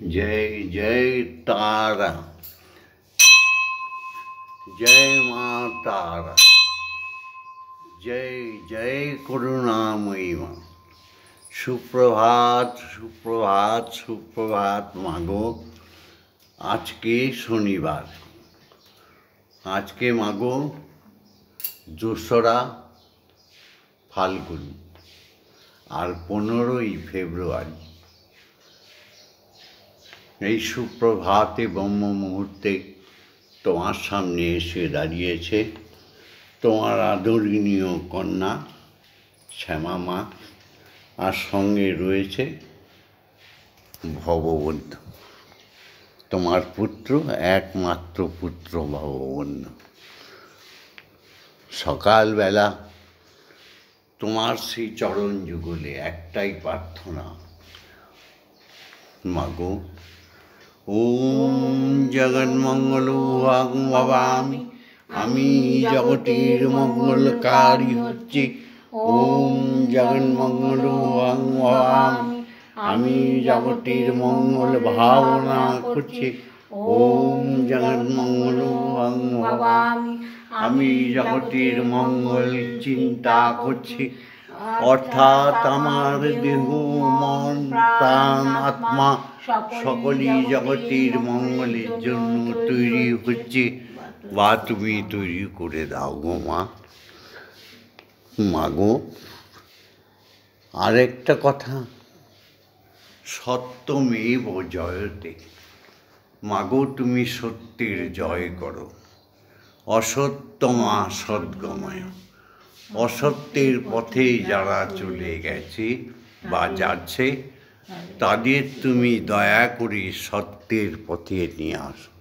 जय जय तारा, जय माँ तारा, जय जय करुणामयी माँ। সুপ্রভাত সুপ্রভাত সুপ্রভাত মাগো। আজকে শনিবার, আজকে মাগো 2রা ফাল্গুন আর 15ই ফেব্রুয়ারি। এই সুপ্রভাতে ব্রহ্ম মুহূর্তে তোমার সামনে এসে দাঁড়িয়েছে তোমার আদরণীয় কন্যা শ্যামা মা, আর সঙ্গে রয়েছে ভববন্ধু, তোমার পুত্র, একমাত্র পুত্র ভববন্ধু। সকালবেলা তোমার সেই চরণ যুগলে একটাই প্রার্থনা, মাগো ওম জগন্মঙ্গল ভবামি, আমি জগতের মঙ্গলকারী হচ্ছি। ওম জগন্মঙ্গল ভবামি, আমি জগতের মঙ্গল ভাবনা করছি। ওম জগন্মঙ্গল ভবামি, আমি জগতের মঙ্গল চিন্তা করছি। অর্থাৎ আমার দেহ মন প্রাণ আত্মা সকলেই জগতের মঙ্গলের জন্য তৈরি হচ্ছে, বা তুমি তৈরি করে দাও গো মা। মাগো আরেকটা কথা, সত্যমেব জয়তে। মাগো তুমি সত্যের জয় করো, অসত্যমা সদ্গময়। অসত্যের পথে যারা চলে গেছে বা যাচ্ছে, তাদের তুমি দয়া করে সত্যের পথে নিয়ে আসো।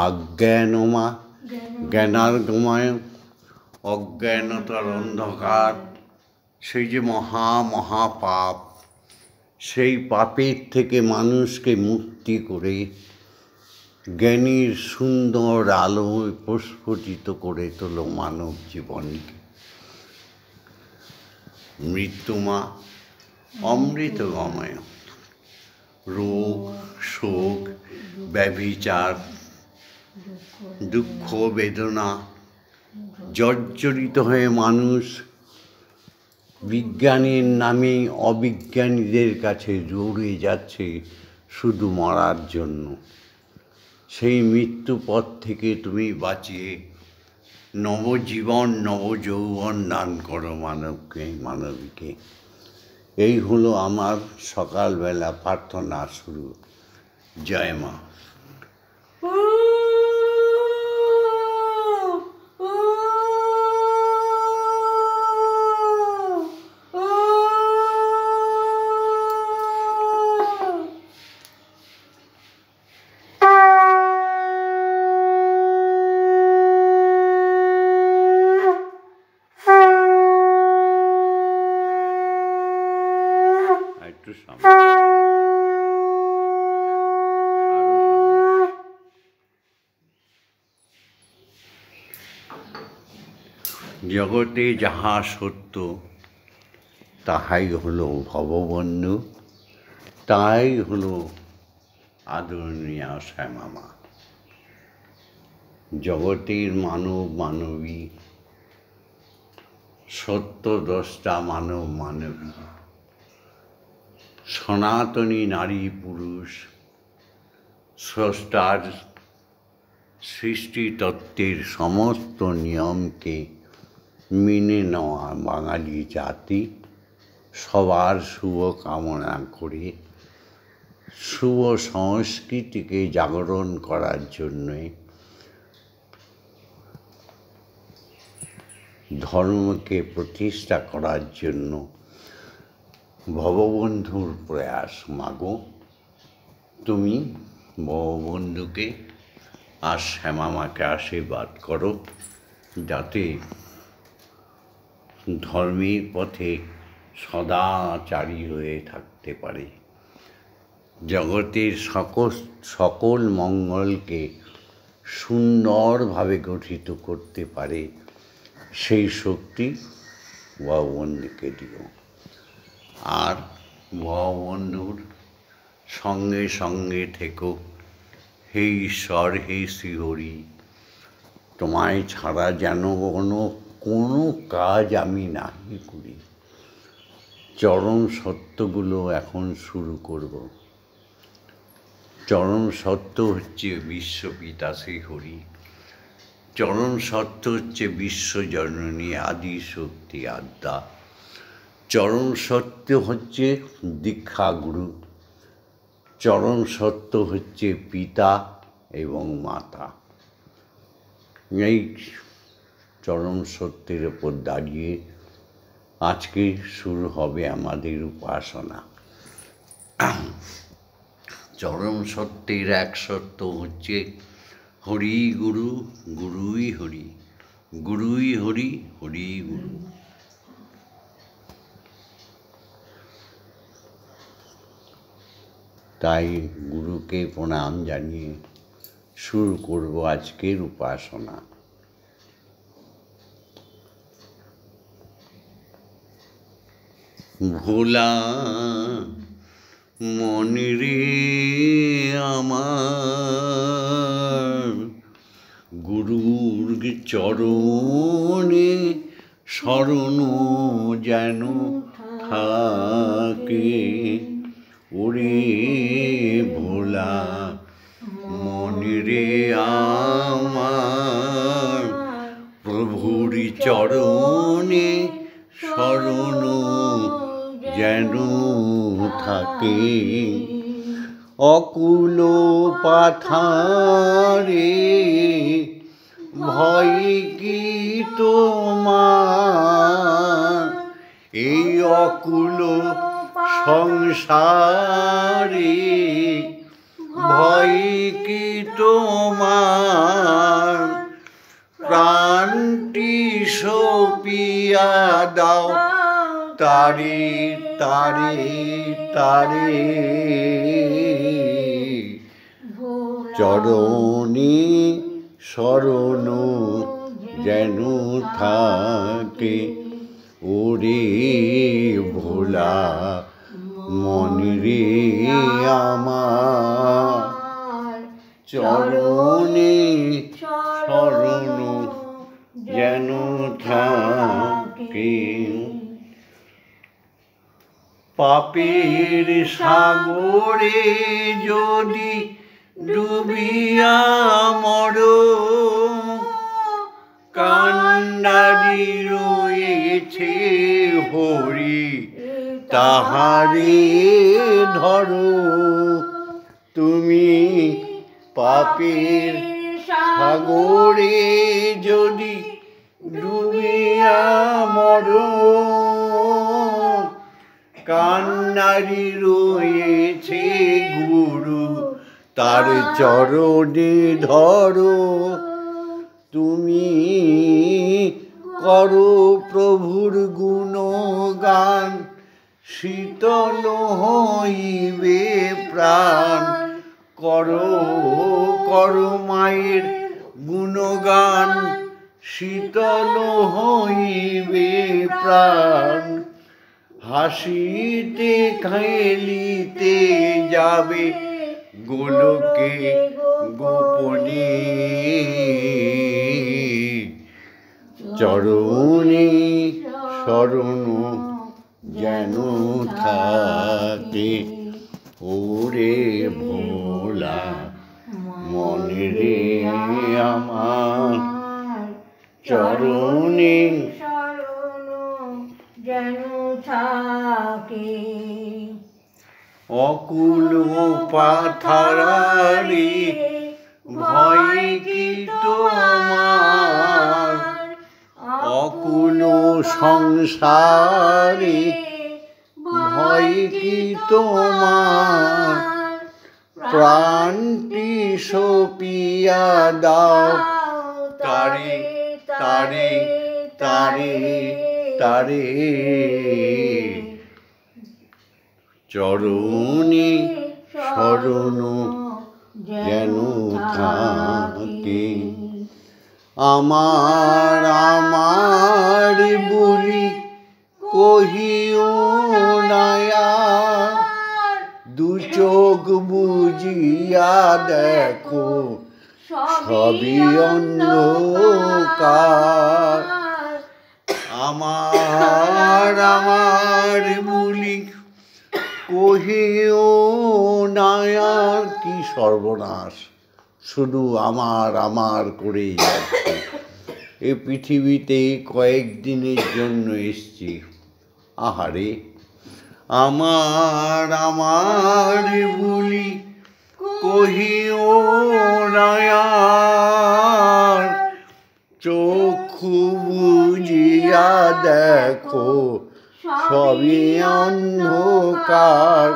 অজ্ঞানমা জ্ঞানার্গময়, অজ্ঞানতার অন্ধকার, সেই যে মহা পাপ, সেই পাপের থেকে মানুষকে মুক্তি করে জ্ঞানীর সুন্দর আলোয় প্রস্ফুটিত করে তোলো মানব জীবনকে। মৃত্যুমা অমৃতগময়, রোগ শোক ব্যভিচার দুঃখ বেদনা জর্জরিত হয়ে মানুষ বিজ্ঞানের নামে অবিজ্ঞানীদের কাছে দৌড়ে যাচ্ছে শুধু মরার জন্য। সেই মৃত্যু পথ থেকে তুমি বাঁচিয়ে নবজীবন নবযৌবন দান করো মানবীকে। এই হলো আমার সকালবেলা প্রার্থনা শুরু। জয় মা। জগতে যাহা সত্য তাহাই হলো ভববন্ধু, তাই হলো আদরণীয়া শ্যামা মা। জগতের মানবী, সত্যদ্রষ্টা মানবী, সনাতনী নারী পুরুষ, স্রষ্টার সৃষ্টিতত্ত্বের সমস্ত নিয়মকে মেনে নেওয়া বাঙালি জাতি সবার শুভ কামনা করে শুভ সংস্কৃতিকে জাগরণ করার জন্যে, ধর্মকে প্রতিষ্ঠা করার জন্য ভববন্ধুর প্রয়াস। মাগো তুমি ভববন্ধুকে আর শ্যামা মাকে আশীর্বাদ করো, যাতে ধর্মের পথে সদাচারী হয়ে থাকতে পারে, জগতের সকল মঙ্গলকে সুন্দরভাবে গঠিত করতে পারে, সেই শক্তি ভববন্ধুকে দিও। আর ভববন্ধুর সঙ্গে সঙ্গে থেকো। হে ঈশ্বর, হে শ্রীহরি, তোমায় ছাড়া যেন কোনো কাজ আমি নাহি করি। চরম সত্যগুলো এখন শুরু করব। চরম সত্য হচ্ছে বিশ্বপিতা শ্রীহরি। চরম সত্য হচ্ছে বিশ্বজননী আদি শক্তি আদ্যা। চরম সত্য হচ্ছে দীক্ষাগুরু। চরম সত্য হচ্ছে পিতা এবং মাতা। এই চরম সত্যের ওপর দাঁড়িয়ে আজকে শুরু হবে আমাদের উপাসনা। চরম সত্যের এক সত্য হচ্ছে হরি গুরু, গুরুই হরি, গুরুই হরি, হরি গুরু। তাই গুরুকে প্রণাম জানিয়ে শুরু করব আজকের উপাসনা। ভোলা মনিরে আমার, গুরুর চরণে শরণ যেন থাকে। ওরে ভোলা মনিরে আমার, প্রভুর চরণে শরণ যেন থাকে। অকুল পাথারে ভয় কি তোমার, এই অকুল সংসারে ভয় কি তোমার। প্রাণটি সপিয়া দাও তারে তারে তারে, চরণে শরণ যেন থাকে। ওরে ভোলা মনিরে আমার, চরণে শরণ যেন থাকে। পাপের সাগরে যদি ডুবিয়া মরো, কান্ডারি রয়েছে হরি তাহারে ধরো। তুমি পাপের সাগরে যদি ডুবিয়া মরো, কান্নারি রয়েছে গুরু তার চরণে ধরো। তুমি করো প্রভুর গুণগান, শীতল হইবে প্রাণ। করো করো মায়ের গুণগান, শীতল হইবে প্রাণ। হাসিতে খেলিতে যাবে গোলকে গোপনে, চরণে শরণ যেন থাকে। ওরে ভোলা মনিরে আমার, চরণে যেন থাকে। অকুল পাথারে ভয় কি তোমার, অকুল সংসারে ভয় কি তোমার। প্রাণটি সপিয়া দাও তারে তারে তারে তারে, চরণে শরণ যেন থাকে। আমার আমার বলি কহিও নায়া, দু চোখ বুঝিয়া দেখো সবই অন্ধকার। আমার আমার বলি কহিও না আর, কি সর্বনাশ, শুধু আমার আমার করেই যাচ্ছে। এ পৃথিবীতে কয়েকদিনের জন্য এসছি, আহারে আমার আমার বলি কহিও না আর, চক্ষু বুঝিয়া দেখো সবই অন্ধকার।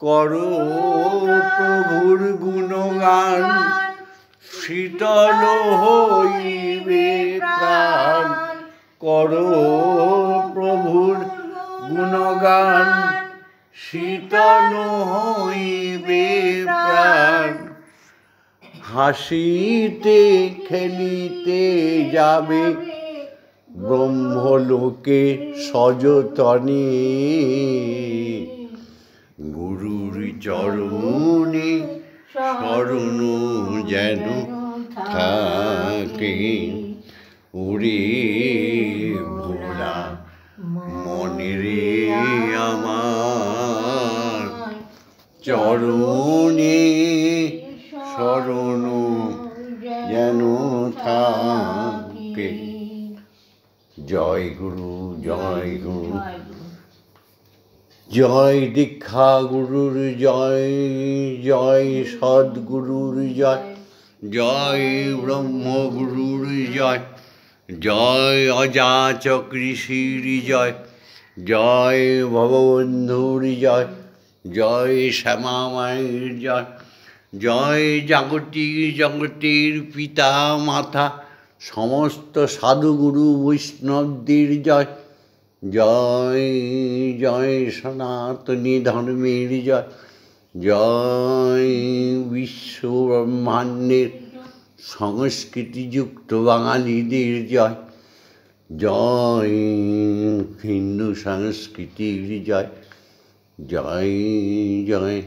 করো প্রভুর গুণগান, শীতল হইবে প্রাণ। করো প্রভুর গুণগান, শীতল হইবে প্রাণ। হাসিতে খেলিতে যাবে ব্রহ্মলোকে সযতনে। গুরুর চরণে শরণ যেন থাকে, ওরে ভোলা মনে রে আমার, চরণে শরণ যেন থাকে। জয় গুরু, জয় গুরু, জয় দীক্ষা গুরুর জয়, জয় সদ্গুরুর জয়, জয় ব্রহ্মগুরুর জয়, জয় অযাচক ঋষির জয়, জয় ভববন্ধুর জয়, জয় শ্যামা মায়ের জয়, জয় জাগতিক জগতের পিতা মাতা সমস্ত সাধুগুরু বৈষ্ণবদের জয়, জয় জয় সনাতনী ধর্মের জয়, জয় বিশ্ব ব্রহ্মাণ্ডের সংস্কৃতিযুক্ত বাঙালিদের জয়, জয় হিন্দু সংস্কৃতির জয়, জয় জয়।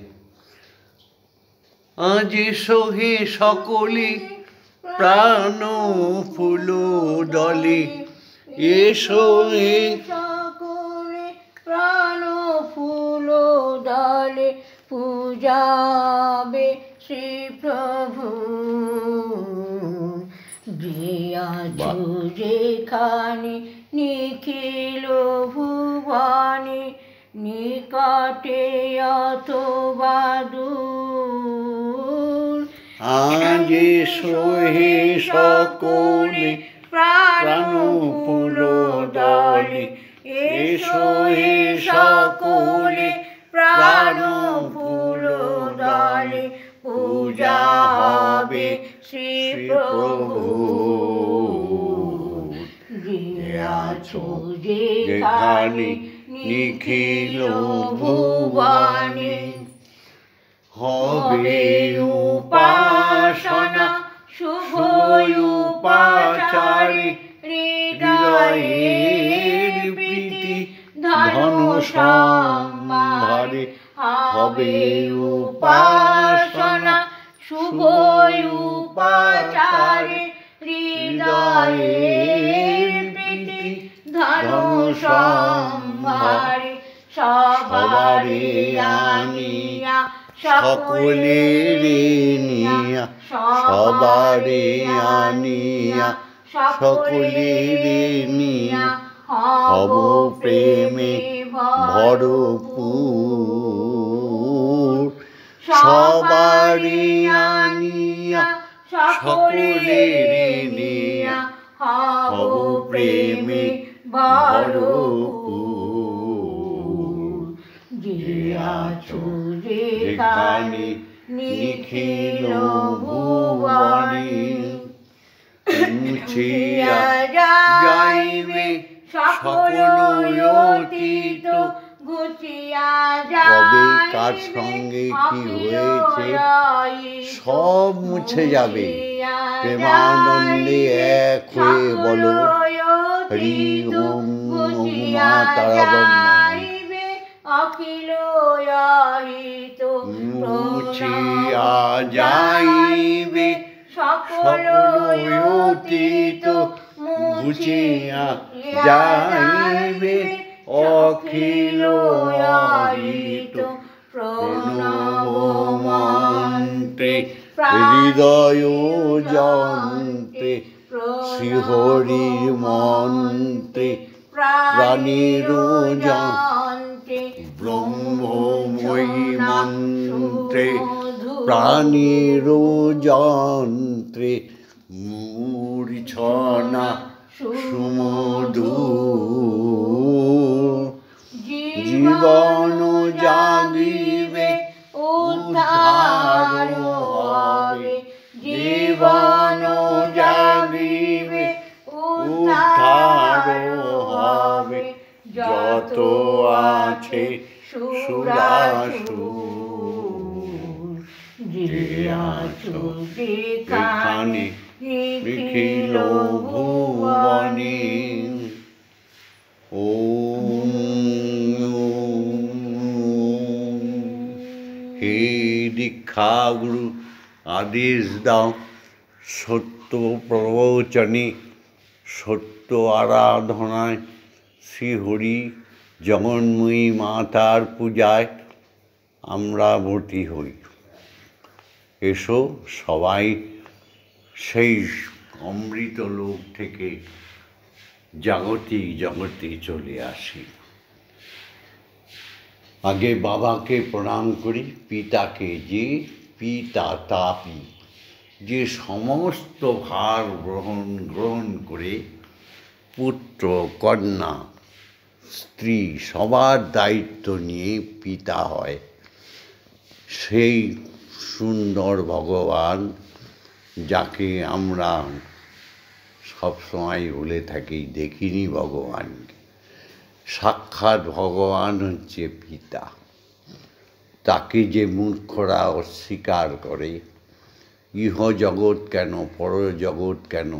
আজ সোহে সকলে প্রাণ ফুল দলে, এসো হে সকলে প্রাণ ফুল দলে, পূজাবে শ্রী প্রভু। যে আছো যেখানে নিখিল ভুবনে, নিকটে অথবা দূর। আজ সোহে সকলে প্রাণ ফুল দলে, এসো হে সকলে প্রাণ ফুল দলে, পূজা হবে শ্রী প্রভু। যে আছো যেখানে নিখিল ভুবনে, হবে উপাসনা শুভ উপাচারে, হৃদয়ের প্রীতি ধন সম্ভারে। হবে উপাসনা শুভ উপাচারে, হৃদয়ের প্রীতি ধন সম্ভারে। সবারে আনিয়া সকলের নিয়া, সবারে আনিয়া সকলের নিয়া, হব প্রেমে ভরপুর। সবারে আনিয়া সকলের নিয়া, হব প্রেমে ভরপুর। যে আছো যেখানে নিখিল ভুবনে, মুছিয়া যাইবে সকল অতীত, গুছিয়া কবে কার সঙ্গে কি হয়েছে সব মুছে যাবে। প্রেমানন্দে এক হয়ে বলো হরি ওম মা তারা ব্রহ্ম। অখিল আহিত মুছিয়া যাইবে সকল অতীত মুছিয়া যাইবে অখিল আহিত প্রণব মন্ত্রে হৃদয় যন্ত্রে শ্রীহরি মন্ত্রে প্রাণীর যন্ত্রে ব্রহ্মময়ী মন্ত্রে প্রাণীর যন্ত্রে মূর্ছনা সুমধুর জীবন জাগিবে উদ্ধার হবে জীবন জাগিবে উদ্ধার হবে যত আছে সুরাসুর যে আছো যেখানে নিখিল ভুবনে ওম হে দীক্ষাগুরু আদেশ দাও সত্য প্রবচনে সত্য আরাধনায় শ্রীহরি জগন্ময়ী মাতার পূজায় আমরা ব্রতী হই। এসো সবাই সেই অমৃত লোক থেকে জাগতিক জগতে চলে আসি। আগে বাবাকে প্রণাম করি, পিতাকে, যে পিতা তাপি, যে সমস্ত ভার গ্রহণ করে পুত্র কন্যা স্ত্রী সবার দায়িত্ব নিয়ে পিতা হয়। সেই সুন্দর ভগবান যাকে আমরা সবসময় বলে থাকি দেখিনি ভগবানকে, সাক্ষাৎ ভগবান হচ্ছে পিতা। তাকে যে মূর্খরা অস্বীকার করে, ইহ জগৎ কেন পরজগৎ কেন,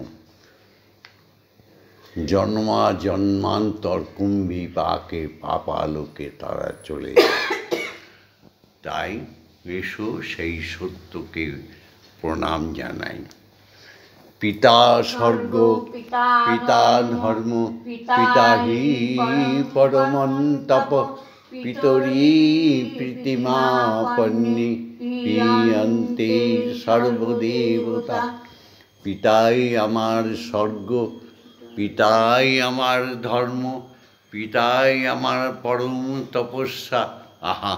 জন্মা জন্মান্তর কুম্ভী পাকে পাপালোকে তারা চলে যায়। তাই এসো সেই সত্যকে প্রণাম জানাই। পিতা স্বর্গ পিতা ধর্ম পিতা হি পরমন্তপ পিতরি প্রীতিমাপন্নী পিয়ন্তে সর্বদেবতা। পিতাই আমার স্বর্গ, পিতাই আমার ধর্ম, পিতাই আমার পরম তপস্যা। আহা,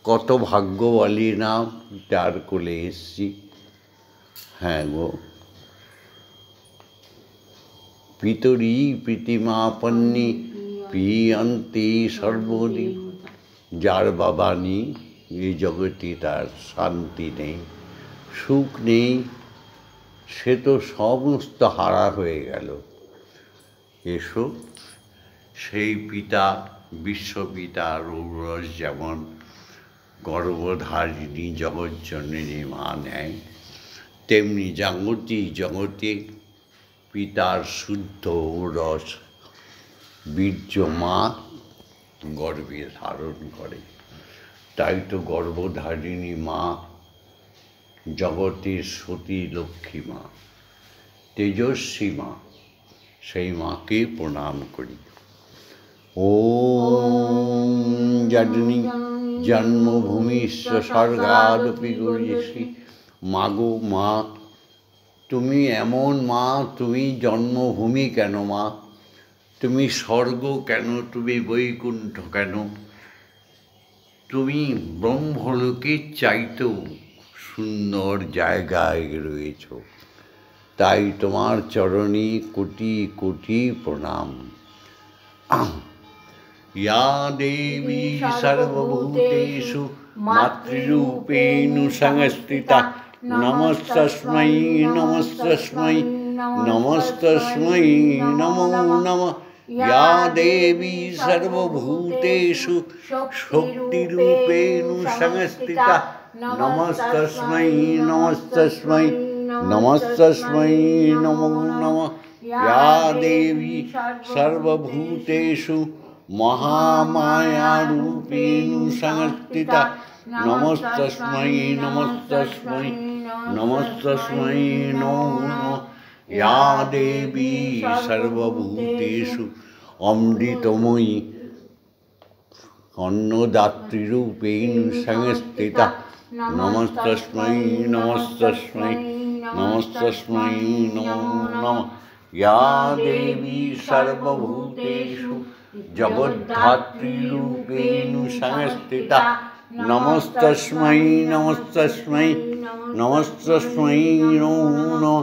কত ভাগ্যবলী না পিতার কোলে এসছি। হ্যাঁ গো, পিতরি প্রীতিমাপন্নী পিয়ন্তে সর্বদেব। যার বাবা নেই এই জগতে তার শান্তি নেই, সুখ নেই, সে তো সমস্ত হারা হয়ে গেল। এসো সেই পিতা বিশ্বপিতা রৌরস যেমন গর্ভধারিণী জগজ্জননী মা নেয়, তেমনি জাগতিক জগতে পিতার শুদ্ধ রস বীর্য মা গর্ভে ধারণ করে। তাই তো গর্ভধারিণী মা জগতের সতী লক্ষ্মী মা, তেজস্বী মা, সেই মাকে প্রণাম করি। ওম জননী জন্মভূমিশ্চ স্বর্গাদপি গরীয়সী। মাগো মা, তুমি এমন মা, তুমি জন্মভূমি কেন মা, তুমি স্বর্গ কেন, তুমি বৈকুণ্ঠ কেন, তুমি ব্রহ্মলোকের চাইতেও সুন্দর জায়গায় রয়েছ। তাই তোমার চরণে কোটি কোটি প্রণাম। ইয়া দেবী সর্বভূতেষু মাতৃরূপেণ সংস্থিতা নমস্তস্मै নমস্তস্मै নমস্তস্मै নমো নমঃ। ইয়া দেবী সর্বভূতেষু শক্তিরূপেণ সংস্থিতা নমস্তস্मै নমস্তস্मै নমস্তস্मै নমো নমঃ। ইয়া দেবী সর্বভূতেষু महामायारूपेणु संस्थिता नमस्तस्मै नमस्तस्मै नमस्तस्मै नमो नमः या देवी सर्वभूतेषु अमृतमयी अन्नदातृरूपेण संस्थिता नमस्तस्मै नमस्तस्मै नमस्तस्मै नमो नमः या देवी सर्वभूतेषु जगद्धातृरूपेण संस्थिता नमस्तस्मै नमस्तस्मै नमस्तस्मै नमो नमः।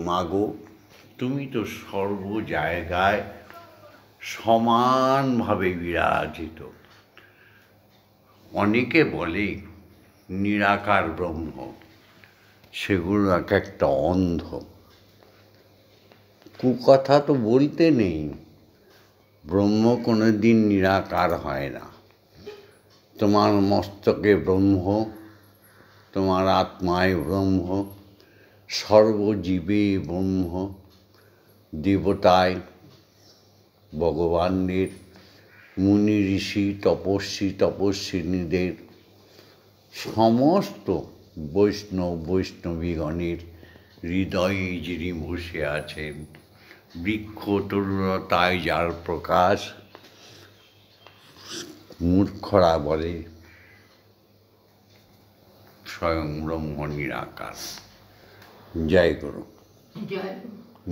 মাগো, তুমি তো সর্ব জায়গায় সমানভাবে বিরাজিত। অনেকে বলে নিরাকার ব্রহ্ম, সেগুলো এক একটা অন্ধ কুকথা তো বলতে নেই। ব্রহ্ম কোনো দিন নিরাকার হয় না। তোমার মস্তকে ব্রহ্ম, তোমার আত্মায় ব্রহ্ম, সর্বজীবে ব্রহ্ম, দেবতায় ভগবানদের, মুনি ঋষি তপস্বিনীদের, সমস্ত বৈষ্ণবীগণের হৃদয়ে যিনি বসে আছেন, বৃক্ষ তরুলতায় যার প্রকাশ, মূর্খরা বলে স্বয়ং ব্রহ্ম নিরাকার। জয় গুরু।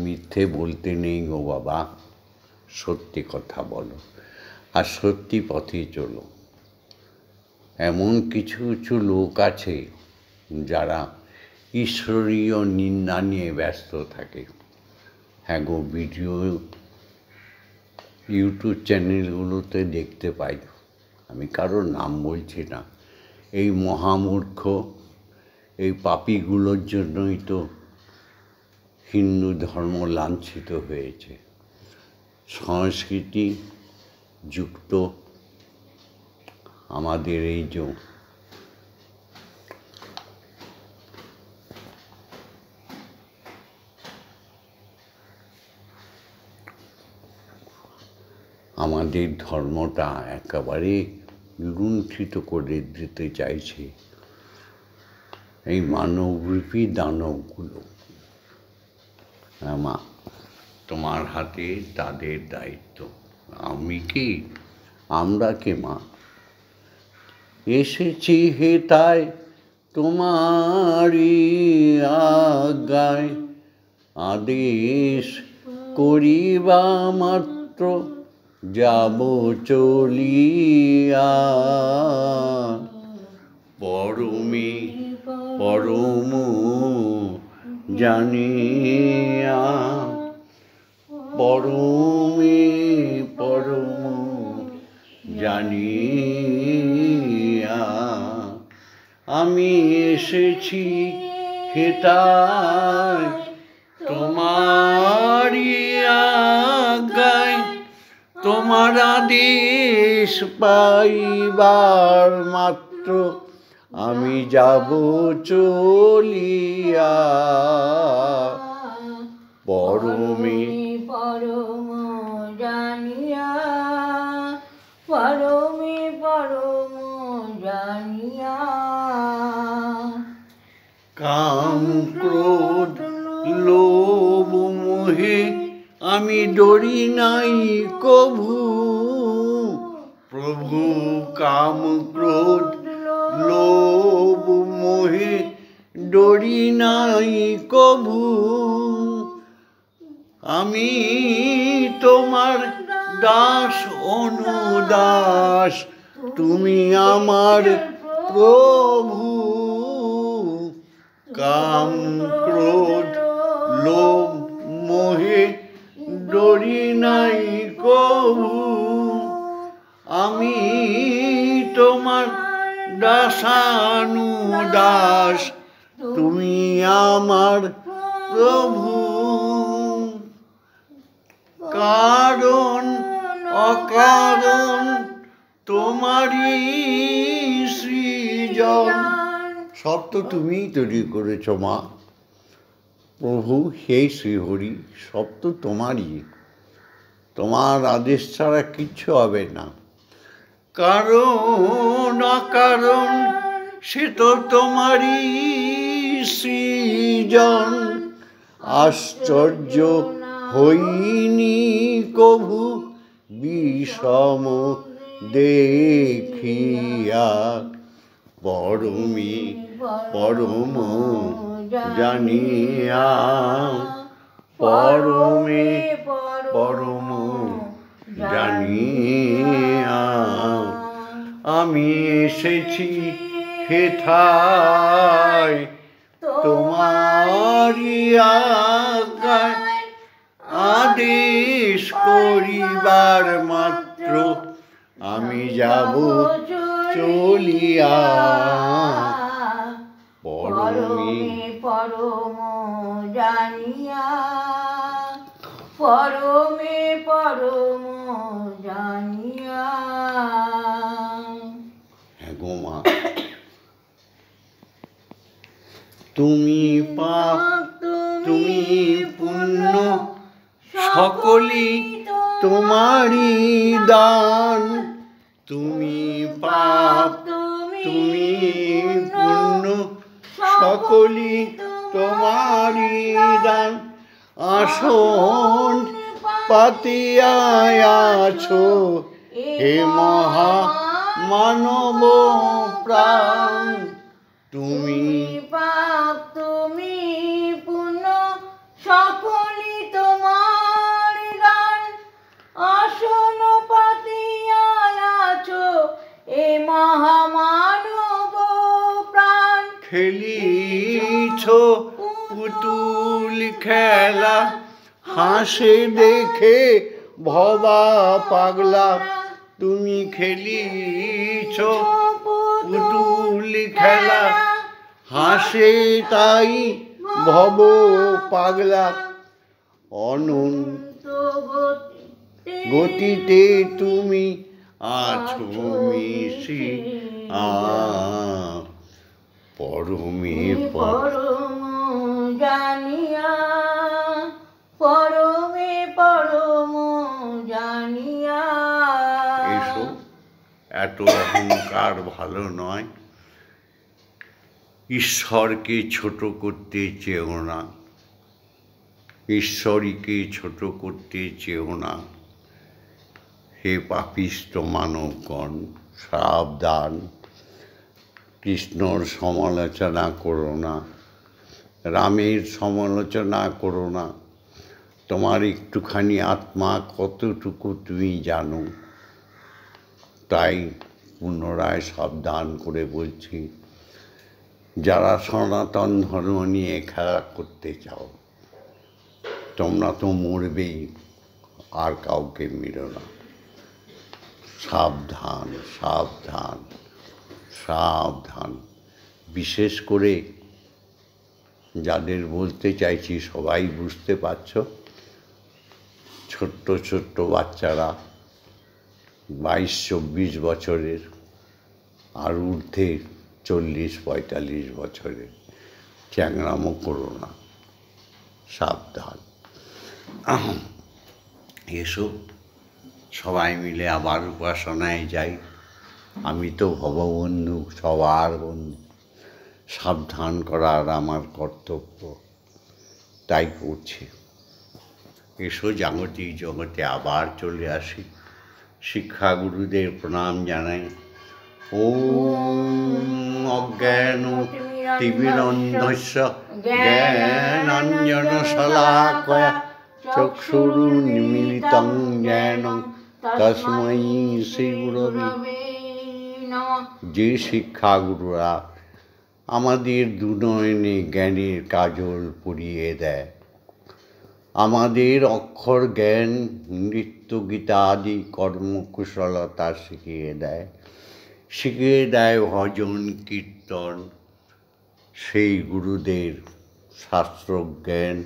মিথ্যে বলতে নেই গো বাবা, সত্যি কথা বলো আর সত্যি পথে চলো। এমন কিছু কিছু লোক আছে যারা ঈশ্বরীয় নিন্দা নিয়ে ব্যস্ত থাকে। হ্যাঁ গো, ভিডিও ইউটিউব চ্যানেলগুলোতে দেখতে পাই, আমি কারোর নাম বলছি না। এই মহামূর্খ, এই পাপীগুলোর জন্যই তো হিন্দু ধর্ম লাঞ্ছিত হয়েছে। সংস্কৃতি যুক্ত আমাদের এই যে আমাদের ধর্মটা একেবারে লুণ্ঠিত করে দিতে চাইছে এই মানবরূপী দানবগুলো। মা, তোমার হাতে তাদের দায়িত্ব। আমি কি, আমরা কে মা? এসেছি হে তাই তোমারই আজ্ঞায়, আদেশ করিবা মাত্র যাব চলিয়া। পরমে পরম জানিয়া, পরমে পরম জানিয়া আমি এসেছি হেতায় তোমারই আজ্ঞায়, তোমার আদেশ পাইবার মাত্র আমি যাব চলিয়া। পরমে পরম জানিয়া, পরমে পরম জানিয়া, কাম ক্রোধ লোভ মোহে আমি ডরি নাই কভু। প্রভু কাম ক্রোধ লোভ মোহে ডরি নাই কভু। আমি তোমার দাস অনুদাস, তুমি আমার প্রভু। কাম ক্রোধ লোভ মোহে ডরি নাই কভু। আমি তোমার দাসানুদাস, তুমি আমার প্রভু। কারণ অকারণ তোমারই সৃজন, সব তো তুমিই তৈরি করেছ মা। প্রভু হে শ্রীহরি, সব তো তোমারই। তোমার আদেশ ছাড়া কিচ্ছু হবে না। কারণ অকারণ সে তো তোমারই সৃজন, আশ্চর্য হইনি কভু বিষম দেখিয়া। পরমে পরম জানিয়া, পরমে পরম জানিয়া আমি এসেছি হেথায় তোমারি আজ্ঞায়, আদেশ করিবার মাত্র আমি যাব চলিয়া। পরমে পরম জানিয়া, পরমে পরম জানিয়া। হ্যাঁ গো মা, তুমি পাপ তুমি পুণ্য সকলই তোমারই দান। তুমি পাপ তুমি পুণ্য সকলই তোমারই দান। আসন পাতিয়ায় আছো হে মহা মানব প্রাণ। তুমি পাপ তুমি পুণ্য সকলই তোমার দান। আসন পাতিয়ায় আছো এ মহামানব প্রাণ। খেলিছ পুতুল খেলা, হাসে দেখে ভবা পাগলা। তুমি খেলিছ পুতুল খেলা, হাসে তাই ভব পাগলা। অনন্ত গতিতে তুমি আছো মিশিয়া। পরমে পরম জানিয়া, পরমে পরম জানিয়া। এসো, এত অহংকার ভালো নয়। ঈশ্বরকে ছোট করতে চেও না, ঈশ্বরীকে ছোট করতে চেও না। হে পাপিষ্ঠ মানবগণ, সাবধান। কৃষ্ণর সমালোচনা করো না, রামের সমালোচনা করো না। তোমার একটুখানি আত্মা কতটুকু তুমি জানো। তাই পুনরায় সাবধান করে বলছি, যারা সনাতন ধর্ম নিয়ে খেলা করতে চাও, তোমরা তো মরবেই, আর কাউকে মেরো না। সাবধান সাবধান সাবধান। বিশেষ করে যাদের বলতে চাইছি সবাই বুঝতে পারছো। ছোট্ট ছোট্ট বাচ্চারা 22-24 বছরের, আর ঊর্ধ্বে 40-45 বছরের, চ্যাংড়ামো করো না। সাবধান। এসো, সবাই মিলে আবার উপাসনায় যাই। আমি তো ভববন্ধু, সবার বন্ধু। সাবধান করার আমার কর্তব্য, তাই করছি। এসো, জাগতিক জগতে আবার চলে আসি। শিক্ষাগুরুদের প্রণাম জানাই। ওম অজ্ঞান তিমিরন্ধস্য জ্ঞানাঞ্জনশলাকয়া চক্ষুরুন্মিলিতং জ্ঞান তস্मै শ্রীগুরবে নমঃ। যে শিক্ষাগুরুরা আমাদের দুনয়নে জ্ঞানের কাজল পরিয়ে দেয়, আমাদের অক্ষর জ্ঞান, নৃত্য গীতা আদি কর্মকুশলতা শিখিয়ে দেয় ভজন কীর্তন, সেই গুরুদের শাস্ত্রজ্ঞান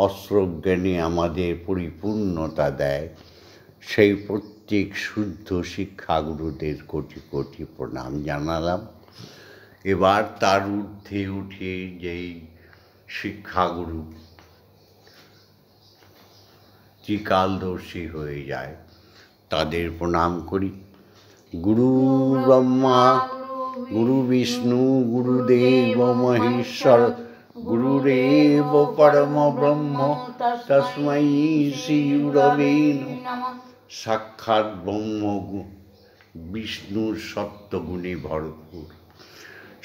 অস্ত্রজ্ঞানে আমাদের পরিপূর্ণতা দেয়। সেই প্রত্যেক শুদ্ধ শিক্ষাগুরুদের কোটি কোটি প্রণাম জানালাম। এবার তার ঊর্ধ্বে উঠিয়ে যেই শিক্ষাগুরু ত্রিকালদর্শী হয়ে যায়, তাদের প্রণাম করি। গুরু ব্রহ্মা গুরু বিষ্ণু গুরুদেব মহেশ্বর গুরুরেব পরম ব্রহ্ম তস্मै শ্রী গুরবে নমঃ। সাক্ষাৎ ব্রহ্ম বিষ্ণুর সত্যগুণে ভরপুর,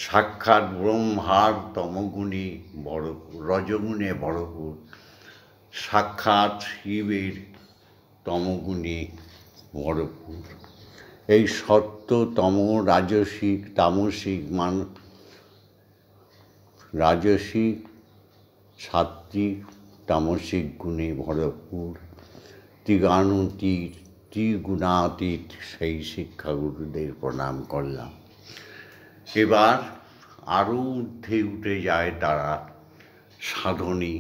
সাক্ষাৎ ব্রহ্মার তমগুণে ভরপুর, রজগুণে ভরপুর, সাক্ষাৎ শিবের তমগুণে ভরপুর। এই সত্য তম রাজসিক তামসিক রাজসিক সাত্বিক তামসিক গুণে ভরপুর, ত্রিগুণাতীত ত্রিগুণাতীত সেই শিক্ষাগুরুদের প্রণাম করলাম। এবার আরও ঊর্ধ্বে উঠে যায় তারা, সাধনী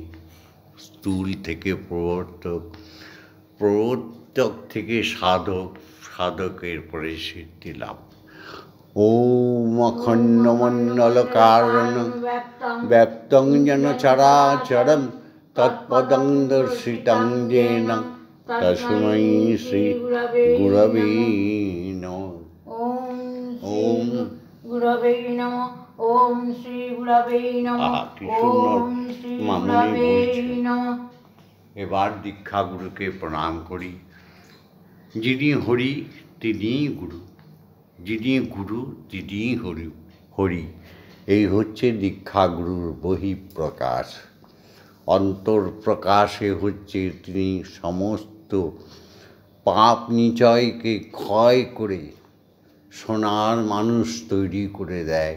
স্থূল থেকে প্রবর্তক, প্রবর্তক থেকে সাধক, সাধকের পরে সিদ্ধি লাভ। ওম অখণ্ডমণ্ডলকারণং ব্যপ্তং যেন চরাচরম তৎপদং দর্শিতং যেন তস্मै শ্রী গুরবে নমঃ। ওম গুরবে নমঃ। ওম শ্রী গুরবে নমঃ। ওম শ্রী গুরবে নমঃ। এবার দীক্ষাগুরুকে প্রণাম করি। যিনি হরি তিনি গুরু, যিনি গুরু তিনি হরি হরি। এই হচ্ছে দীক্ষাগুরুর বহিঃপ্রকাশ। অন্তর্প্রকাশে হচ্ছে তিনি সমস্ত পাপ নিচয়কে ক্ষয় করে সোনার মানুষ তৈরি করে দেয়,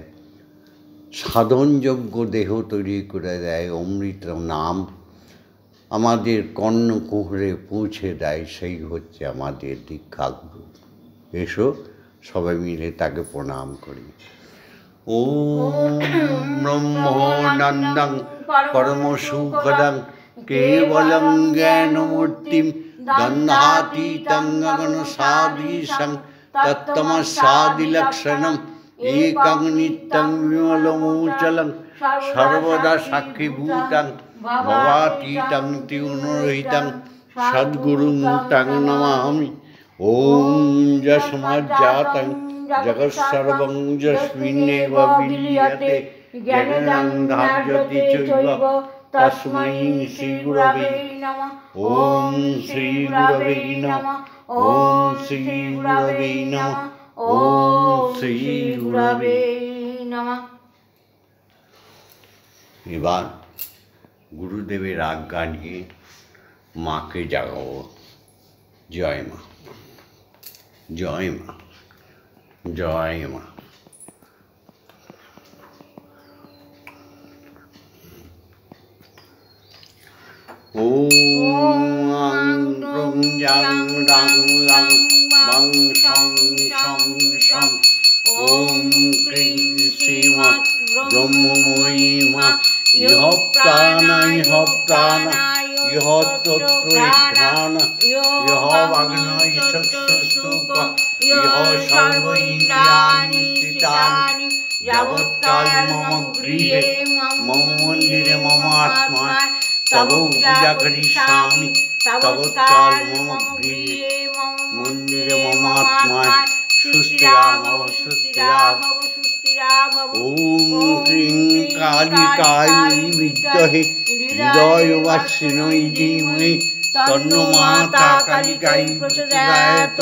সাধনযোগ্য দেহ তৈরি করে দেয়, অমৃত নাম আমাদের কর্ণকুহরে পৌঁছে দেয়, সেই হচ্ছে আমাদের দীক্ষাগুরু। এসো সবাই মিলে তাকে প্রণাম করি। ওম ব্রহ্মানন্দং পরমসুখদং কেবলং জ্ঞানমূর্তিং দ্বন্দ্বাতীতং গগনসাদৃশং তত্ত্বমস্যাদিলক্ষণং একং নিত্যং বিমলমোচলং সর্বদা সাক্ষীভূতং ভবাতীতং ত্রিগুণরহিতং সদ্গুরুং তং নমামি। ওম যস্মাজ্জাতং জগৎসর্বং যস্মিন্নেব বিলীয়তে জ্ঞানেন ধার্যতি চৈব তস্मै শ্রী গুরবে নমঃ। ওম শ্রী গুরবে নমঃ। ওম শ্রী গুরবে নমঃ। ওম শ্রী গুরবে নমঃ। এবার গুরুদেবের আজ্ঞা নিয়ে মাকে জাগাবো। জয় মা, জয় মা, জয় মা। ওম রং জাং রাং লাং বাং সং সং সং। ওম ক্রিং শ্রীমৎ ব্রহ্মময়ী মা ইহ প্রাণ ইহ প্রাণ ইহ তত্ত্বঘ্রাণ ইহ বাগ্নয় চক্ষুস্তূক ইহ সর্ব ইন্দ্রিয়াণি স্থিতানি যাবৎকাল মম গৃহে মম মন্দিরে মম আত্মা তব পূজা করিষ্যামি তাবৎকাল মম গৃহে মন্দিরে মম আত্মা সুস্থিরাভব সুস্থিরাভব সুস্থিরাভব। ওম ক্রিং কালী কালী বিদ্মহে হৃদয়বাসিন্যৈ ধীমহি তন্নো মাতা কালিকাই প্রচোদয়াৎ।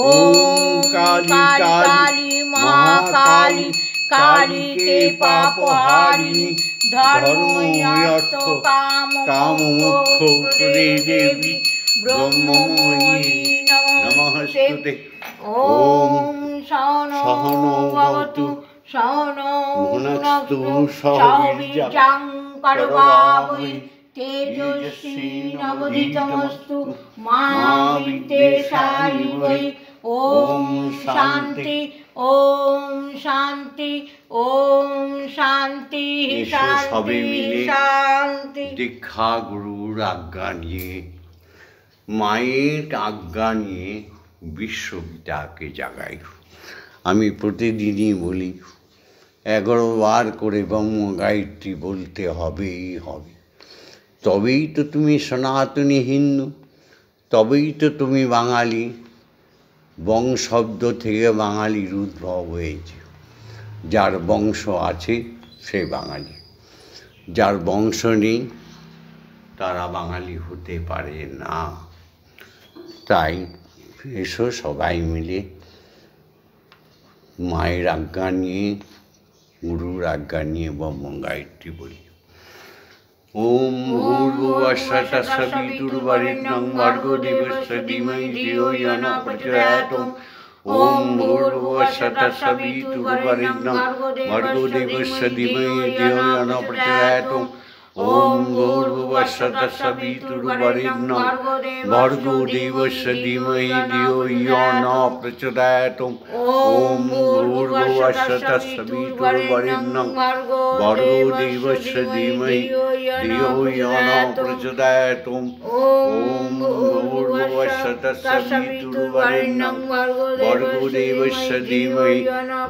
ওম কালী কালী মহাকালী কালী কে পাপহারিণী ধর্ময়র্থ কাম মোক্ষ প্রদে দেবী ব্রহ্মময়ী নমস্তুতে। ওম সহনো ভবতু সহনো ভুনক্তু সহ বীর্যং করবাবহৈ তেজস্বী নবধীতমস্তু মা বিদ্বেষায়ুবৈ। ওম শান্তি ওম শান্তি ওম শান্তি শান্তি শান্তি। দীক্ষা গুরুর আজ্ঞা নিয়ে, মায়ের আজ্ঞা নিয়ে বিশ্বপিতাকে জাগাই। আমি প্রতিদিনই বলি 11 বার করে ব্রহ্ম গায়ত্রী বলতে হবেই হবে, তবেই তো তুমি সনাতনী হিন্দু। তবেই তো তুমি বাঙালি। বং শব্দ থেকে বাঙালির উদ্ভব হয়েছে। যার বংশ আছে সে বাঙালি, যার বংশ নেই তারা বাঙালি হতে পারে না। তাই এসো সবাই মিলে মায়ের আজ্ঞা নিয়ে, গুরুর আজ্ঞা নিয়ে ব্রহ্ম গায়ত্রী বলি। ওম ভূর্ভুবস্সঃ তৎসবিতুর্বরেণ্যং ভর্গো দেবস্য ধীমহি ধিয়ো ইয়ো নঃ প্রচোদয়াৎ। ওম ভূর্ভুবস্সঃ তৎসবিতুর্বরেণ্যং ভর্গো দেবস্য ধীমহি ধিয়ো ইয়ো নঃ প্রচোদয়াৎ। ওম ভূর্ভুবস্সঃ তৎসবিতুর্বরেণ্যং ভর্গো দেবস্য ধীমহি ধিয়ো ইয়ো নঃ প্রচোদয়াৎ। ওম ভূর্ভুবস্সঃ তৎসবিতুর্বরেণ্যং ভর্গো দেবস্য ধীমহি ধিয়ো ইয়ো নঃ প্রচোদয়াৎ। ওম ভূর্ভুবস্সঃ তৎসবিতুর্বরেণ্যং ভর্গো দেবস্য ধীমহি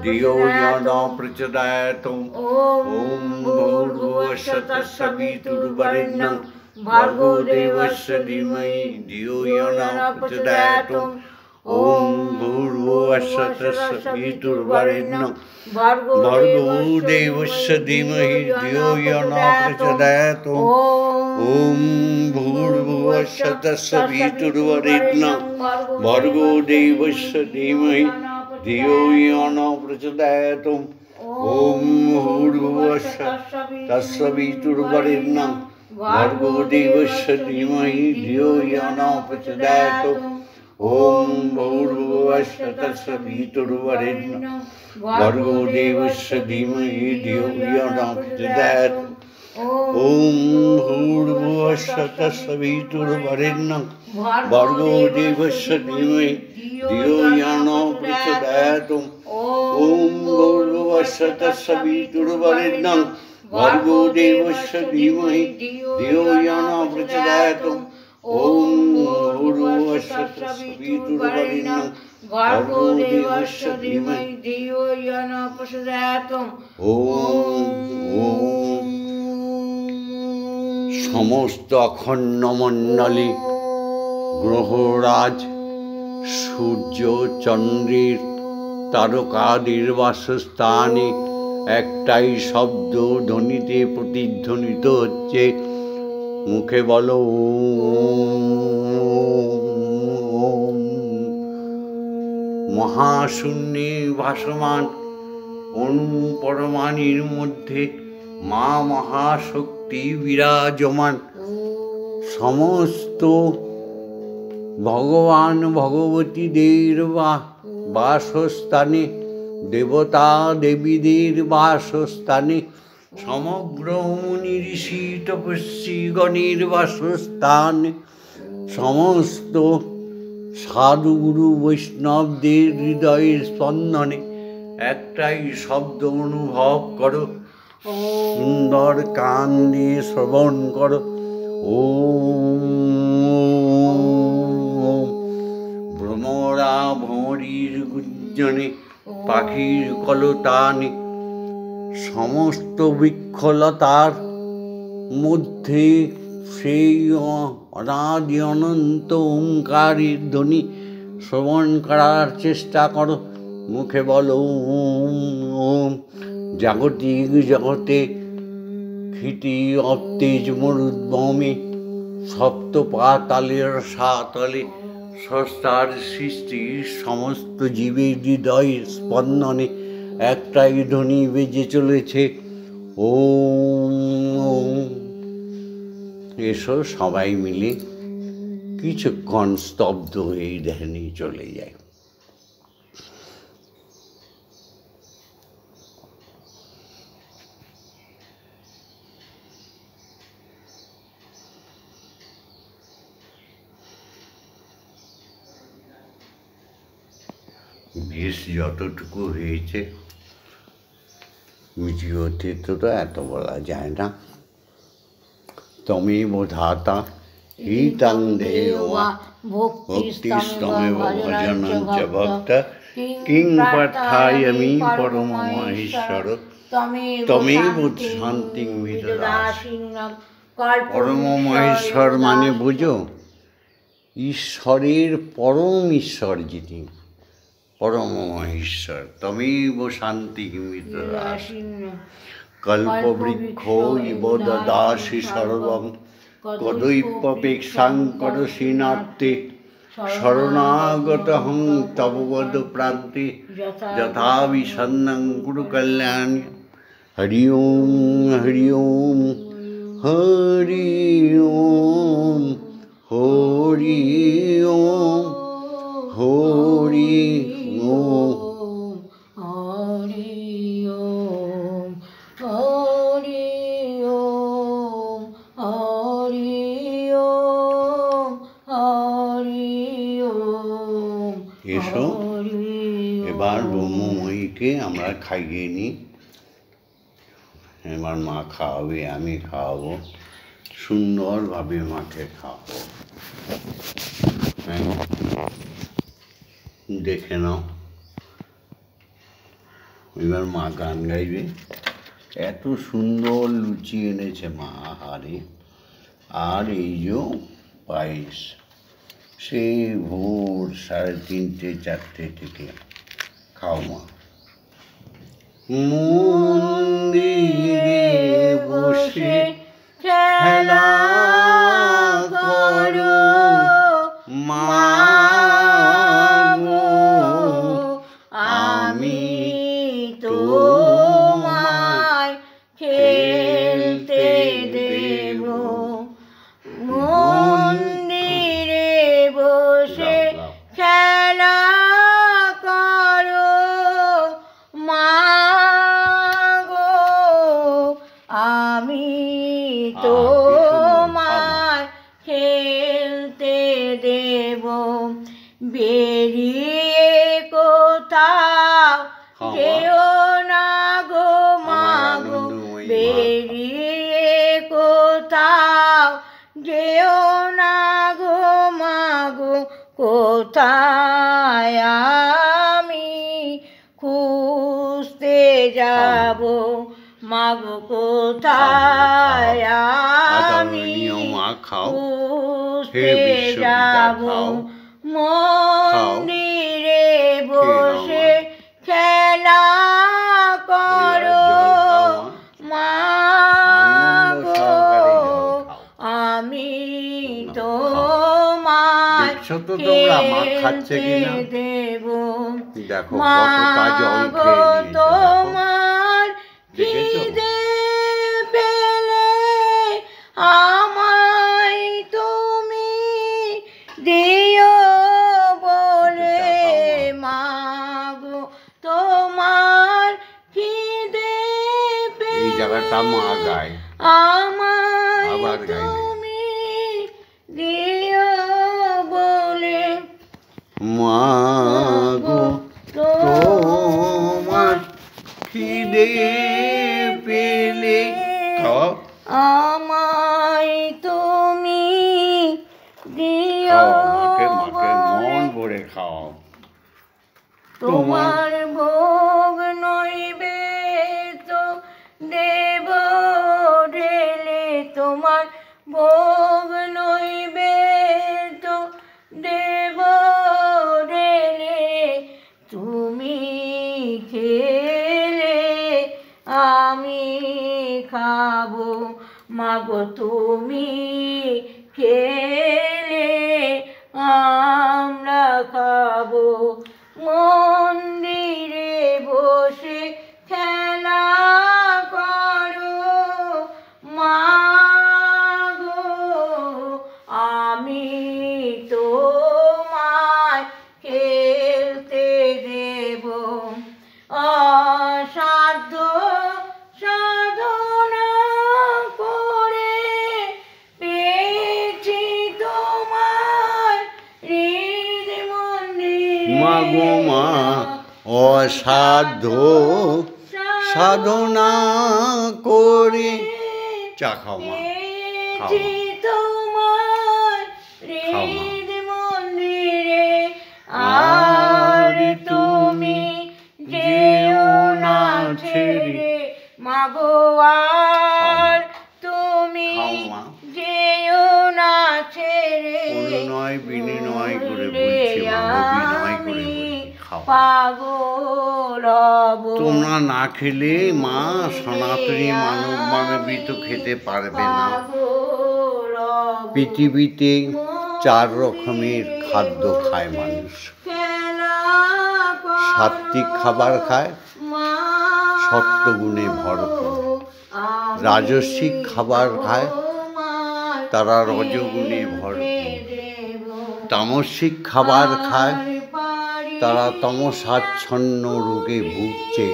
ধিয়ো ইয়ো নঃ প্রচোদয়াৎ। ওম ভূর্ভুবস্সঃ তৎসবিতুর্বরেণ্যং ভর্গো দেবস্য ধীমহি ধিয়ো ইয়ো নঃ প্রচোদয়াৎ। ওম ভূর্ভুবস্সঃ তৎসবিতুর্বরেণ্যং ভর্গো দেবস্য ধীমহি ধিয়ো ইয়ো নঃ প্রচোদয়াৎ। ওম ভূর্ভুবস্সঃ তৎসবিতুর্বরেণ্যং ভর্গো দেবস্য ধীমহি ধিয়ো ইয়ো নঃ প্রচোদয়াৎ। ওম ভূর্ভুবস্সঃ তৎসবিতুর্বরেণ্যং ভর্গো দেবস্য ধীমহি ধিয়ো ইয়ো নঃ প্রচোদয়াৎ। ওম ভূর্ভুবস্সঃ তৎসবিতুর্বরেণ্যং ভর্গো দেবস্য ধীমহি ধিয়ো ইয়ো নঃ প্রচোদয়াৎ। ওম ভূর্ভুবস্সঃ তৎসবিতুর্বরেণ্যং ভর্গো দেবস্য ধীমহি ধিয়ো ইয়ো নঃ প্রচোদয়াৎ। ওম ভূর্ভুবস্সঃ তৎসবিতুর্বরেণ্যং ভর্গো দেবস্য ধীমহি ধিয়ো ইয়ো নঃ প্রচোদয়াৎ। ওম ভূর্ভুবস্সঃ তৎসবিতুর্বরেণ্যং ভর্গো দেবস্য ধীমহি ধিয়ো ইয়ো নঃ প্রচোদয়াৎ। ওম সমস্ত অখণ্ড মণ্ডলী গ্রহরাজ, সূর্য, চন্দ্রের, তারকাদের বাসস্থানে একটাই শব্দ ধ্বনিতে প্রতিধ্বনিত হচ্ছে। মুখে বলো ওম। মহাশূন্যে ভাসমান অণু পরমাণুর মধ্যে মা মহাশক্তি বিরাজমান। সমস্ত ভগবান ভগবতীদের বাসস্থানে, দেবতা দেবীদের বাসস্থানে, সমগ্র মুনি ঋষি তপস্বীগণের বাসস্থানে, সমস্ত সাধুগুরু বৈষ্ণবদের হৃদয়ের স্পন্দনে একটাই শব্দ অনুভব করো, সুন্দর কান দিয়ে শ্রবণ করো। ওম। ভ্রমরা ভঁড়ির গুঞ্জনে, পাখির কলতানে, সমস্ত বৃক্ষলতার মধ্যে সেই অনাদি অনন্ত ওঙ্কারের ধ্বনি শ্রবণ করার চেষ্টা করো। মুখে বলো ওম ওম। জাগতিক জগতে ক্ষিতি অতেজ মরুদ্ভূমি, সপ্ত পাতালের সাতলে স্রষ্টার সৃষ্টির সমস্ত জীবের হৃদয়ের স্পন্দনে একটাই ধ্বনি বেজে চলেছে ওম ওম। এসো সবাই মিলে কিছুক্ষণ স্তব্ধ হয়ে ধ্যানে চলে যায়। বেশ যতটুকু হয়েছে, মিটি অতীত তো এত বলা যায় না। তমেব ধাতা হিতং দেবা ভক্তিস্তমেব ভজনং চ ভক্ত কিং পার্থায়ামি পরমমহেশ্বর তমেব শান্তিং বিদদাসি। পরমমহেশ্বর মানে বুঝো, ঈশ্বরের পরম ঈশ্বর যিনি, পরম ঈশ্বর, তমেব শান্তিমিত কল্পবৃক্ষ ইব দদাসি সর্বং কদৈপ্যপেক্ষাং করসি নার্তে শরণাগতহং তব পদ প্রান্তে যথা বিসন্নং কুরু কল্যাণী। হরি ওম হরি ওম হরি ওম হরি ওম হরি ওম হরি ওম হরি ওম হরি ওম হরি ওম। এসো এবার ব্রহ্মময়ীকে আমরা খাইয়ে নিই। এবার মা খাওয়াবে, আমি খাওয়াবো, সুন্দরভাবে মাকে খাওয়াবো। দেখে নাও, এবার মা গান গাইবে। এত সুন্দর লুচি এনেছে মা, হারে। আর এই যে পায়েস, সেই ভোর 3:30 4টে থেকে খাও মা। মন্দিরে বসে খেলা করো মা গো, আমি তোমায় খেলতে দেব। মন্দিরে বসে খেলা করো মা গো, আমি তোমায় খেলতে দেব। বেরিয়ে কোথাও যেও না গো মা গো, বেরিয়ে কোথাও যেও না গো মা গো, কোথায় আমি খুঁজতে যাব মা গো, কোথায় আমি খুঁজতে যাব। মন্দিরে বসে খেলা করো মা গো, আমি তোমায় খেলতে দেব। মা গো তোমার খিদে পেলে আমায় তুমি দিও বলে। মা গো তোমার খিদে পেলে এই জায়গাটা মা গায়, আমায় তুমি দিও বলে। মা গো তোমার খিদে পেলে আমায় তুমি দিও মাকে মন ভরে খাও। তোমার ভোগ নৈবেদ্য দেব ঢেলে, তোমার ভোগ নৈবেদ্য দেব ঢেলে। তুমি খেলে আমি খাবো মা গো, তুমি খেলে আমরা খাবো। মন্দিরে বসে খেলা করো মা গো, আমি তোমায় খেলতে দেব। অসাধ্য সাধনা করে পেয়েছি তোমার হৃদ মন্দিরে। মা গো মা অসাধ্য সাধনা করে চা খাও মা, খাও মা। তোমার হৃদ মন্দিরে আর তুমি যেও না ছেড়ে মা গো, আর তুমি যেও না ছেড়ে। অনুনয় বিনয় বিনয় করে আমি বলছি, খাও। পাগল হব। তোমরা না খেলে মা সনাতনী মানব মানবী তো খেতে পারবে না। পাগল হব। পৃথিবীতে 4 রকমের খাদ্য খায় মানুষ। সাত্ত্বিক খাবার খায়, সত্ত্বগুণে ভরপুর। রাজস্বিক খাবার খায়, তারা রজগুণে ভরপুর। তামসিক খাবার খায়, তারা তমসাচ্ছন্ন রোগে ভুগছে।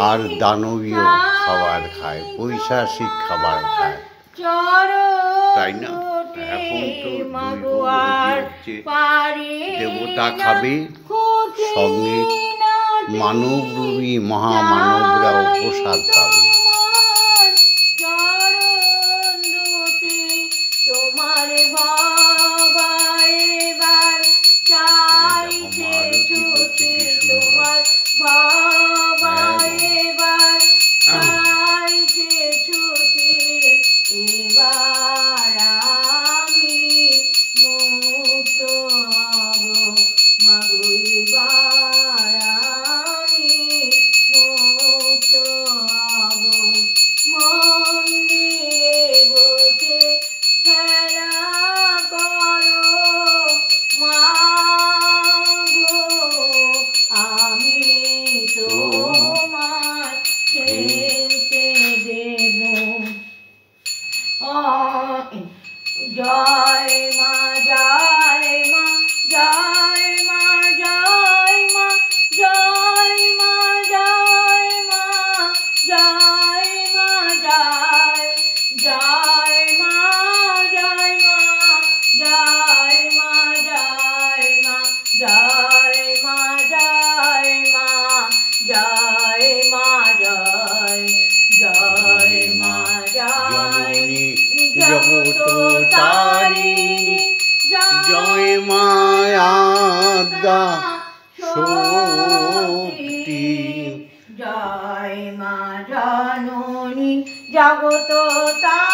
আর দানবীয় খাবার খায়, পৈশাচিক খাবার খায়, তাই না? এখন তো হচ্ছে দেবতা খাবে, সঙ্গে মানবরূপী মহামানবরাও প্রসাদ পাবে। তোমার বাবা এবার চাইছে ছুটি, তোমার বাবা এবার চাইছে ছুটি। এবার আমি মুক্ত হব মাগো, এবার আমি মুক্ত হব। মন্দিরে বসে খেলা করো মাগো, আমি তোমার খেলতে দেব। জয় মা, জয় মা, জয় মা, জয় মা, জয় মা, জয় মা, জয় মা, জয়, জয় মা, জয় মা, জয় মা, জয় মা, জয় মা, জয় মা, জয় মা, জয়, জয় মা, জননী জগত্তারিণী, জয় মায়াদ্যা শক্তি। জয় মা জননী জগত্তারিণী,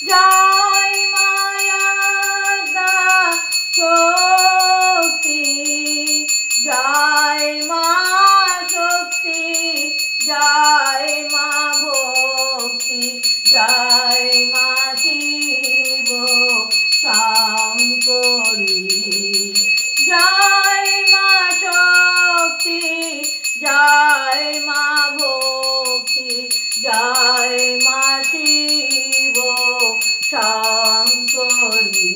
জয় মায়াদ্যা শক্তি। জয় মা শক্তি, জয় মা ভক্তি, জয় মা শিব শঙ্করী। জয় মা শক্তি, জয় মা ভক্তি, জয় মা শিব শঙ্করী।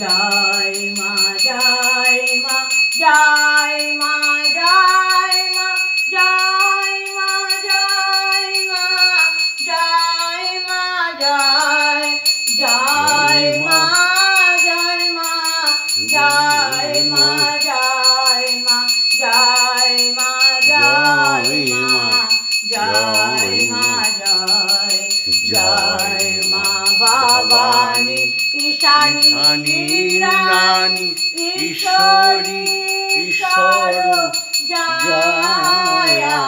জয় মা, জয় মা, জয় মা, জয় মা, জয় মা, জয় মা, জয় মা, জয়, জয় মা, জয় মা, জয় মা, জয় মা, জয় মা, জয় মা, জয় মা, জয়, জয় মা ভবানী ঈশানী রানী ঈশ্বরী ঈশ্বর জয়া।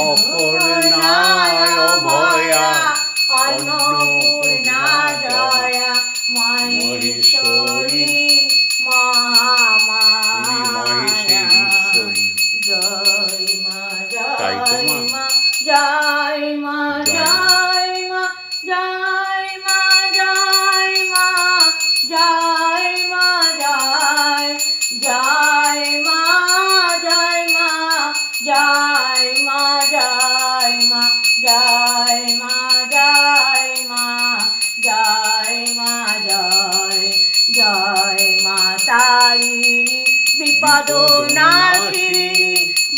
অপর্ণায় অভয়া অন্নপূর্ণা জয়া, মহেশ্বরী মহামায়া। জয় মা, জয় মা, জয় মা, জয় মা, জয় মা, জয় মা, জয় মা, জয়, জয় মা, জয় মা, জয় মা, জয় মা, জয় মা, জয় মা, জয় মা, জয়, জয় মা তারিণী বিপদ নাশিনী।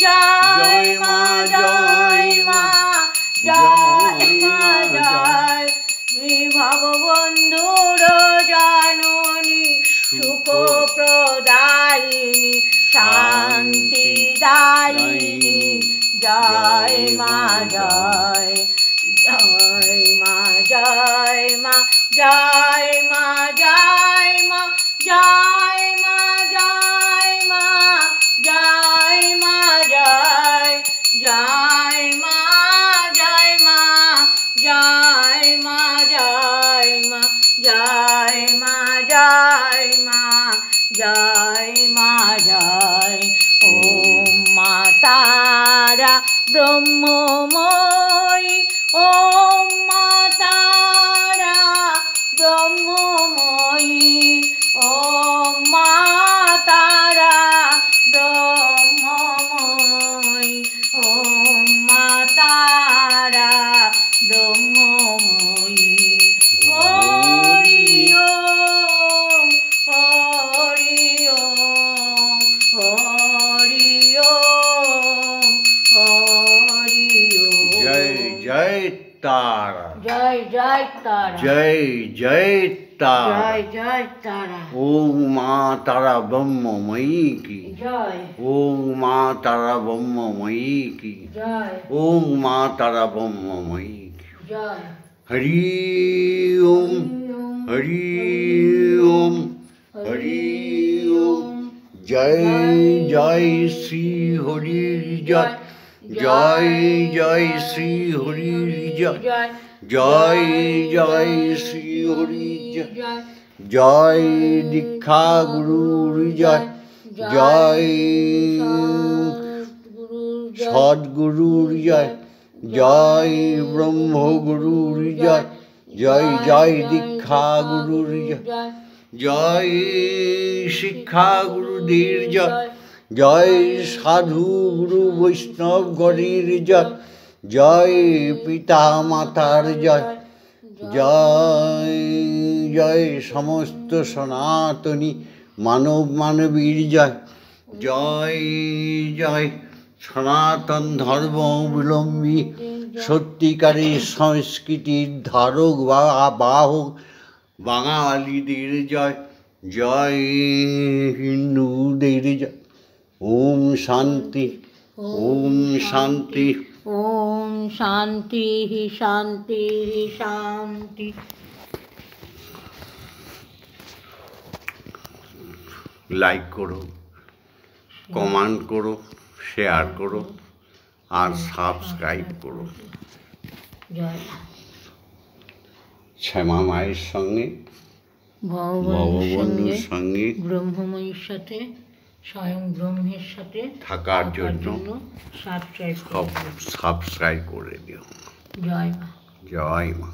জয় মা, জয় মা, জয় মা, জয় ভগবন্ধুর জননী সুখ প্রদায়িনী শান্তিদায়িনী। জয় মা, জয়, জয় মা, জয় মা, জয় মা, জয় মা, জয় মা, জয় মা, জয় মা, জয়, জয় মা, জয় মা, জয় মা, জয় মা, জয় মা, জয় জয় মা জয়। ওম মা তারা ব্রহ্মময়ী, ওম মা তারা ব্রহ্মময়ী, ওম মা তারা ব্রহ্মময়ী, ওম মা তারা ব্রহ্মময়ী। হরি ওম হরি ওম হরি ওম হরি ওম। জয় জয় তারা, জয় জয় তারা, জয় জয় তারা। জয় জয় তারা। ওম মা তারা ব্রহ্মময়ী কি, জয় ওম মা তারা ব্রহ্মময়ী কি, জয় ওম মা তারা ব্রহ্মময়ী কি। জয়। হরি ওম হরি ওম হরি ওম। জয় জয় শ্রী হরির জয়, জয় জয় শ্রী হরির জয়, জয় জয় জয় শ্রী হরির জয়, জয় জয় দীক্ষা গুরুর জয়, জয় সদ্গুরুর জয়, জয় ব্রহ্মগুরুর জয়, জয় জয় দীক্ষা গুরুর জয়, জয় জয় শিক্ষা গুরুদের জয়, জয় সাধু গুরু বৈষ্ণব গণের জয়, জয় পিতা মাতার জয়, জয় জয় সমস্ত সনাতনী মানব মানবীর জয়, জয় জয় সনাতন ধর্ম অবলম্বী সত্যিকারের সংস্কৃতির ধারক বা বাহক বাঙালিদের জয়, জয় হিন্দুদের জয়। ওম শান্তি, ওম শান্তি। ওম শান্তি শান্তি শান্তি। লাইক করো, কমেন্ট করো, শেয়ার করো আর সাবস্ক্রাইব করো। জয় শ্যামা মায়ের সঙ্গে, ভগবানের ভগবন্ধুর সঙ্গে, সঙ্গে ব্রহ্মময়ীর সাথে, স্বয়ং ব্রহ্মের সাথে থাকার জন্য সাবস্ক্রাইব সাবস্ক্রাইব করে দিও। জয় মা। জয় মা।